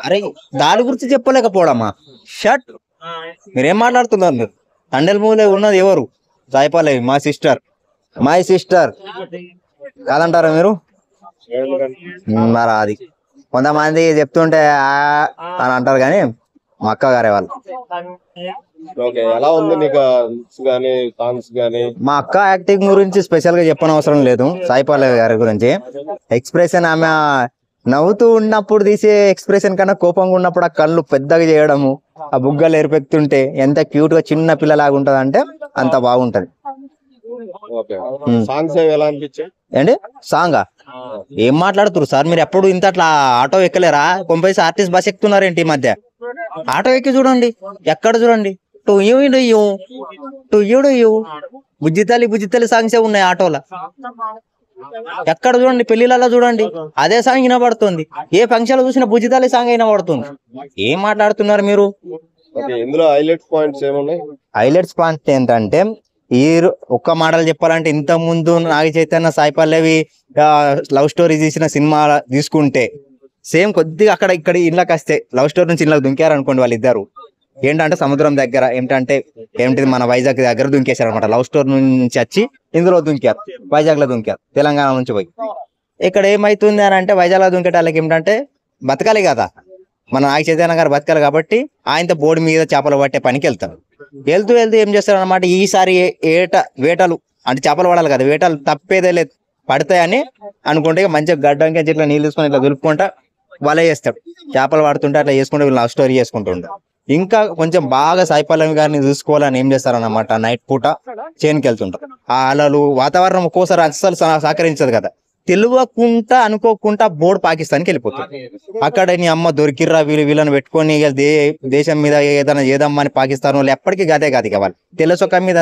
అరే దాని గురించి చెప్పలేకపోవడమ్మా షట్ మీరేం మాట్లాడుతున్నారు మీరు తండెల్ మూలే ఉన్నది ఎవరు సాయిపల్లవి మై సిస్టర్ కాదంటారా మీరు మరి అది కొంతమంది చెప్తుంటే అని అంటారు కానీ మా అక్క గారే వాళ్ళు ఎలా ఉంది నీకు సాంగ్స్ గానీ మా అక్క యాక్టింగ్ గురించి స్పెషల్ గా చెప్పనవసరం లేదు సాయిపల్లవి గారి గురించి ఎక్స్ప్రెషన్ ఆమె నవ్వుతూ ఉన్నప్పుడు తీసే ఎక్స్ప్రెషన్ కన్నా కోపంగా ఉన్నప్పుడు ఆ కళ్ళు పెద్దగా చేయడము ఆ బుగ్గలు ఎరిపెక్తుంటే ఎంత క్యూట్ గా చిన్న పిల్లలాగా ఉంటది అంటే అంత బాగుంటది సాంగ్స్ ఎలా అనిపించాయి ఏంటి సాంగ్ ఏం మాట్లాడుతున్నారు సార్ మీరు ఎప్పుడు ఇంత అట్లా ఆటో ఎక్కలేరా కొంపేసి ఆర్టిస్ట్ బస్ ఎక్కుతున్నారేంటి ఈ మధ్య ఆటో ఎక్కి చూడండి ఎక్కడ చూడండి బుజ్జితల్లి సాంగ్సే ఉన్నాయి ఆటోలో ఎక్కడ చూడండి పెళ్లిళ్ళలో చూడండి అదే సాంగ్ వినబడుతుంది ఏ ఫంక్షన్ లో చూసినా బుజ్జితల్లి సాంగ్ వినబడుతుంది ఏం మాట్లాడుతున్నారు మీరు ఇందులో హైలైట్స్ పాయింట్ ఏంటంటే ఈ ఒక్క మాటలు చెప్పాలంటే ఇంత ముందు నాగ చైతన్య సాయిపల్లవి లవ్ స్టోరీ తీసిన సినిమా తీసుకుంటే సేమ్ కొద్దిగా అక్కడ ఇక్కడ ఇళ్ళకి వస్తే లవ్ స్టోరీ నుంచి ఇళ్ళకి దుంకారు అనుకోండి వాళ్ళిద్దరు ఏంటంటే సముద్రం దగ్గర ఏంటిది మన వైజాగ్ దగ్గర దుంకేశారు అనమాట లవ్ స్టోరీ నుంచి వచ్చి ఇందులో దుంకారు వైజాగ్ లో దుంకారు తెలంగాణ నుంచి పోయి ఇక్కడ ఏమైతుంది అని అంటే వైజాగ్ లో దుంకేట వాళ్ళకి ఏమిటంటే బతకాలి కదా మన నాగ చైతన్య గారు బతకాలి కాబట్టి ఆయనతో బోర్డు మీద చేపలు పట్టే పనికి వెళ్తారు వెళ్తూ ఏం చేస్తారు అనమాట ఈసారి వేటలు అంటే చేపలు పడాలి కదా వేటలు తప్పేదే లేదు పడతాయని అనుకుంటే మంచిగా గడ్డంగా ఇట్లా నీళ్ళు తీసుకొని ఇట్లా దులుపుకుంటా వాళ్ళే చేస్తాడు చేపలు పడుతుంటే అట్లా చేసుకుంటే వీళ్ళు లవ్ స్టోరీ చేసుకుంటుంటారు ఇంకా కొంచెం బాగా సాయిపల్లవి గారిని చూసుకోవాలని ఏం చేస్తారన్నమాట నైట్ పూట చేనుకి వెళ్తుంటారు ఆ అలలు వాతావరణం ఒక్కోసారి అస్సలు సహకరించదు కదా తెలియకుండా అనుకోకుండా బోర్డు పాకిస్తాన్కి వెళ్ళిపోతుంది అక్కడ నీ అమ్మ దొరికిర్రా వీళ్ళని పెట్టుకొని దేశం మీద ఏదైనా చేద్దామని అని పాకిస్తాన్ వాళ్ళు ఎప్పటికీ గదే కాదు ఇక వాళ్ళు తెల్లసొక్క మీద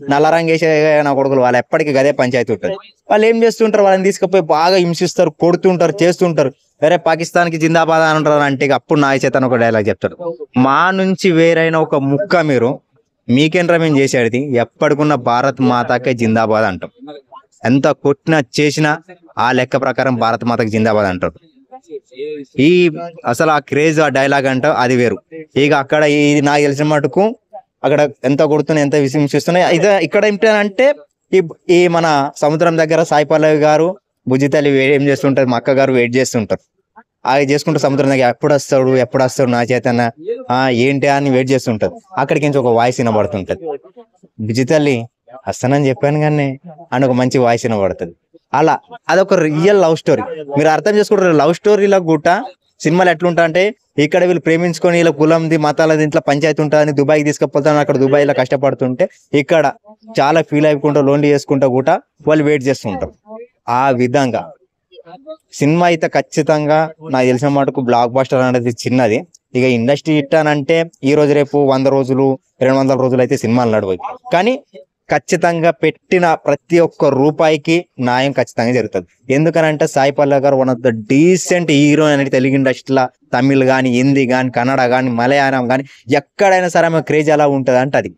నల్లరంగు వేసే నా కొడుకులు వాళ్ళు ఎప్పటికీ గదే పంచాయతీ ఉంటుంది వాళ్ళు ఏం చేస్తుంటారు వాళ్ళని తీసుకుపోయి బాగా హింసిస్తారు కొడుతుంటారు చేస్తుంటారు వేరే పాకిస్తాన్ కి జిందాబాద్ అంటారు అంటే అప్పుడు నాగ చైతన్య ఒక డైలాగ్ చెప్తాడు మా నుంచి వేరైన ఒక ముక్క మీరు మీకేంట్రా మేము చేసేది ఎప్పటికున్న భారత్ మాతాకే జిందాబాద్ అంటాం ఎంత కొట్టినా చేసినా ఆ లెక్క ప్రకారం భారత మాతకి జిందాబాద్ అంటారు ఈ అసలు ఆ క్రేజ్ ఆ డైలాగ్ అంట అది వేరు ఇక అక్కడ ఇది నాకు తెలిసిన మటుకు అక్కడ ఎంత కొడుతున్నాయి ఎంత విసింస్తున్నాయి ఇదే ఇక్కడ ఏంటంటే ఈ మన సముద్రం దగ్గర సాయిపల్లవి గారు బుజ్జితల్లి ఏం చేస్తుంటారు మా అక్క గారు వెయిట్ చేస్తుంటారు అది చేసుకుంటూ సముద్రం దగ్గర ఎప్పుడు వస్తాడు నా చైతన్య ఏంటి అని వెయిట్ చేస్తుంటారు అక్కడికి నుంచి ఒక వాయిస్ వినబడుతుంటది బుజ్జితల్లి వస్తానని చెప్పాను కానీ అని ఒక మంచి వాయిస్ వినబడుతుంది అలా అదొక రియల్ లవ్ స్టోరీ మీరు అర్థం చేసుకుంటారు లవ్ స్టోరీలో కూడా సినిమాలు ఎట్లుంటా అంటే ఇక్కడ వీళ్ళు ప్రేమించుకొని ఇలా కులంది మతాలది ఇంట్లో పంచాయతీ ఉంటుందని దుబాయ్కి తీసుకుపోతాను అక్కడ దుబాయ్లో కష్టపడుతుంటే ఇక్కడ చాలా ఫీల్ అయిపోకుండా లోన్లీ చేసుకుంటా కూడా వాళ్ళు వెయిట్ చేస్తుంటారు ఆ విధంగా సినిమా అయితే ఖచ్చితంగా నాకు తెలిసిన మటుకు బ్లాక్ బస్టర్ అనేది చిన్నది ఇక ఇండస్ట్రీ హిట్ అని అంటే ఈ రోజు రేపు 100 రోజులు 200 రోజులు అయితే సినిమాలు నడవయి కానీ ఖచ్చితంగా పెట్టిన ప్రతి ఒక్క రూపాయికి న్యాయం ఖచ్చితంగా జరుగుతుంది ఎందుకనంటే సాయిపల్లవి గారు one of the decent hero అనేది తెలుగు ఇండస్ట్రీలో తమిళ్ కానీ హిందీ కానీ కన్నడ కానీ మలయాళం కానీ ఎక్కడైనా సరే ఆమె క్రేజ్ ఎలా ఉంటుంది అంటే అది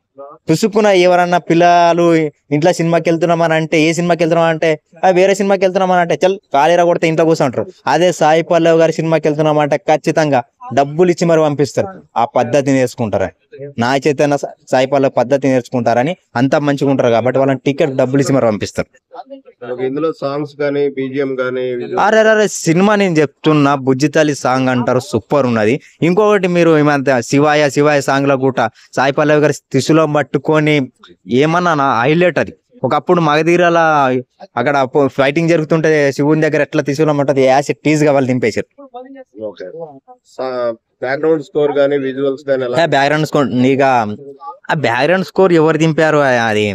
పుసుకున్న ఎవరన్నా పిల్లలు ఇంట్లో సినిమాకి వెళ్తున్నామని అంటే ఏ సినిమాకి వెళ్తున్నామంటే వేరే సినిమాకి వెళ్తున్నామని అంటే చల్ కాలేరా కొడితే ఇంట్లో కూర్చుంటారు అదే సాయిపల్లవి గారి సినిమాకి వెళ్తున్నామంటే ఖచ్చితంగా డబ్బులు ఇచ్చి మరి పంపిస్తారు ఆ పద్ధతి నేర్చుకుంటారని నా చైతన్య సాయిపల్లవి పద్ధతి నేర్చుకుంటారని అంత మంచిగా ఉంటారు కాబట్టి వాళ్ళని టికెట్ డబ్బులు ఇచ్చి మరి పంపిస్తారు ఇందులో సాంగ్స్ కానీ బీజిఎం కానీ అరే సినిమా నేను చెప్తున్నా బుజ్జితల్లి సాంగ్ అంటారు సూపర్ ఉన్నది ఇంకొకటి మీరు ఏమంటే శివాయ సాంగ్ లో కూడా సాయిపల్లవి గారి త్రిశూలం పట్టుకొని ఏమన్నా హైలైట్ అది ఒకప్పుడు మగధీరాల అక్కడ ఫైటింగ్ జరుగుతుంటే శివుని దగ్గర ఎట్లా త్రిశూలం ఉంటది యాసిడ్ టీజ్ గా వాళ్ళు దింపేశారు బ్యాక్గ్రౌండ్ స్కోర్ గానీ విజువల్స్ గానీ బ్యాక్గ్రౌండ్ స్కోర్ ఇక ఆ బ్యాక్గ్రౌండ్ స్కోర్ ఎవరు దింపారు అది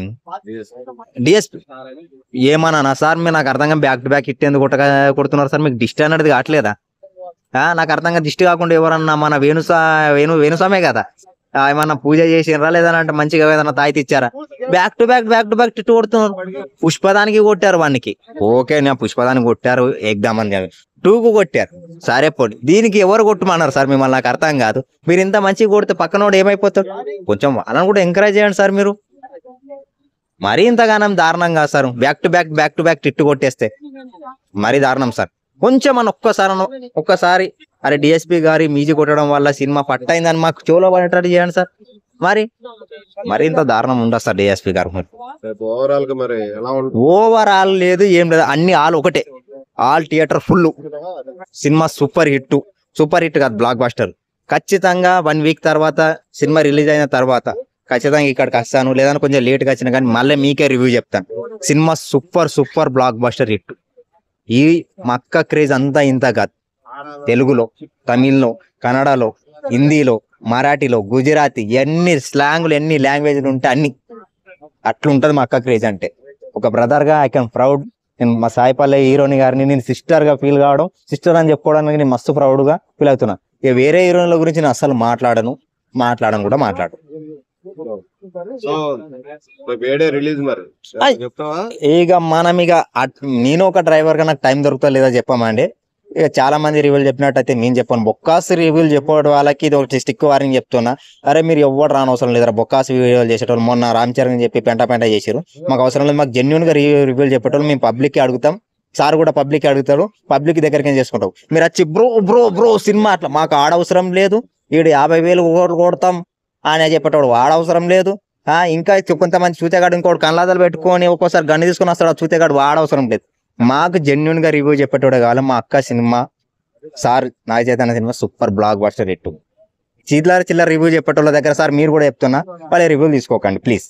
డిఎస్పి ఏమన్నా సార్ మీరు నాకు అర్థంగా బ్యాక్ టు బ్యాక్ హిట్ ఎందుకు కొడుతున్నారు సార్ మీకు డిస్ట్ అనేది కావట్లేదా నాకు అర్థంగా దిష్టి కాకుండా ఎవరన్నా మన వేణుస్వామే కదా ఏమన్నా పూజ చేసినరా లేదనంటే మంచిగా ఏదైనా తాయితీ ఇచ్చారా బ్యాక్ టు బ్యాక్ తిట్టు కొడుతున్నారు పుష్పదానికి కొట్టారు వానికి ఓకే నేను పుష్పదానికి కొట్టారు ఎగ్దామని 2కు కొట్టారు సరే పోటీ దీనికి ఎవరు కొట్టమన్నారు సార్ మిమ్మల్ని నాకు అర్థం కాదు మీరు ఇంత మంచిగా కొడితే పక్కనోడు ఏమైపోతాడు కొంచెం వాళ్ళని కూడా ఎంకరేజ్ చేయండి సార్ మీరు మరీ ఇంతగానం దారుణం కాదు సార్ బ్యాక్ టు బ్యాక్ తిట్టు కొట్టేస్తే మరీ దారుణం సార్ కొంచెం అని ఒక్కసారి అరే డిఎస్పి గారి మ్యూజిక్ కొట్టడం వల్ల సినిమా పట్టయిందని మాకు చెవులో పడేటట్టు చేయండి సార్. మరి ఇంత దారుణం ఉండదు సార్ డిఎస్పి గారు. మరి ఓవరాల్ గా మరి ఎలా ఉంటుంది? ఓవరాల్ లేదు ఏం లేదు, అన్ని ఆల్ ఒకటే, all theatre full. Cinema super hit కాదు, బ్లాక్ బస్టర్. ఖచ్చితంగా 1 వీక్ తర్వాత సినిమా రిలీజ్ అయిన తర్వాత ఖచ్చితంగా ఇక్కడికి వస్తాను, లేదని కొంచెం లేట్గా వచ్చినా కానీ మళ్ళీ మీకే రివ్యూ చెప్తాను. Cinema super blockbuster hit. ఈ మక్క క్రేజ్ అంతా ఇంత కాదు, తెలుగులో, తమిళ్లో, కన్నడలో, హిందీలో, మరాఠీలో, గుజరాతీ, ఎన్ని స్లాంగ్లు ఎన్ని లాంగ్వేజ్లు ఉంటే అన్ని అట్లుంటది మా అక్క క్రేజ్ అంటే. ఒక బ్రదర్ గా ఐ కెన్ ప్రౌడ్. నేను మా సాయిపల్లె హీరోని గారిని నేను సిస్టర్ గా ఫీల్ కావడం, సిస్టర్ అని చెప్పుకోవడానికి నేను మస్తు ప్రౌడ్ గా ఫీల్ అవుతున్నా. ఇక వేరే హీరోయిన్ల గురించి నేను అసలు మాట్లాడను కూడా మాట్లాడు. సో వేడే రిలీజ్ మరి చెప్తావా? ఇక మనం నేను ఒక డ్రైవర్ గా నాకు టైం దొరుకుతా లేదా చెప్పమండి. ఇక చాలా మంది రివ్యూలు చెప్పినట్టయితే నేను చెప్పాను. బొక్కాస్ రివ్యూలు చెప్పడం వాళ్ళకి ఇది ఒకటి స్టిక్ వారింగ్ చెప్తున్నా. అరే మీరు ఎవరు రానవసరం లేదురా, బొక్కాస్ రివ్యూలు చేసేటోళ్ళు మొన్న రామ్ చరణ్ చెప్పి పెంట చేశారు. మాకు అవసరం లేదు, మాకు జెన్యున్ గా రివ్యూలు చెప్పేటోళ్ళు మేము పబ్లిక్ కి అడుగుతాం. సార్ కూడా పబ్లిక్ అడుగుతాడు, పబ్లిక్ దగ్గరికి చేసుకుంటావు. మీరు వచ్చి బ్రో సినిమా అట్లా మాకు ఆడవసరం లేదు, ఈడు 50,000 కొడతాం అని చెప్పేటోడు వాడవసరం లేదు. ఇంకా కొంతమంది చూతేగాడు ఇంకోటి కళ్ళాదలు పెట్టుకొని ఒక్కోసారి గన్ను తీసుకొని వస్తాడు, చూతేగాడు వాడవసరం లేదు. మాకు జెన్యున్ గా రివ్యూ చెప్పేటోడే కావాలి. మా అక్క సినిమా, సార్ నాగ చైతన్య సినిమా సూపర్ బ్లాక్ బస్టర్ హిట్. చిల్లర రివ్యూ చెప్పేటోళ్ళ దగ్గర సార్ మీరు కూడా చెప్తున్నా, వాళ్ళ రివ్యూలు తీసుకోకండి ప్లీజ్.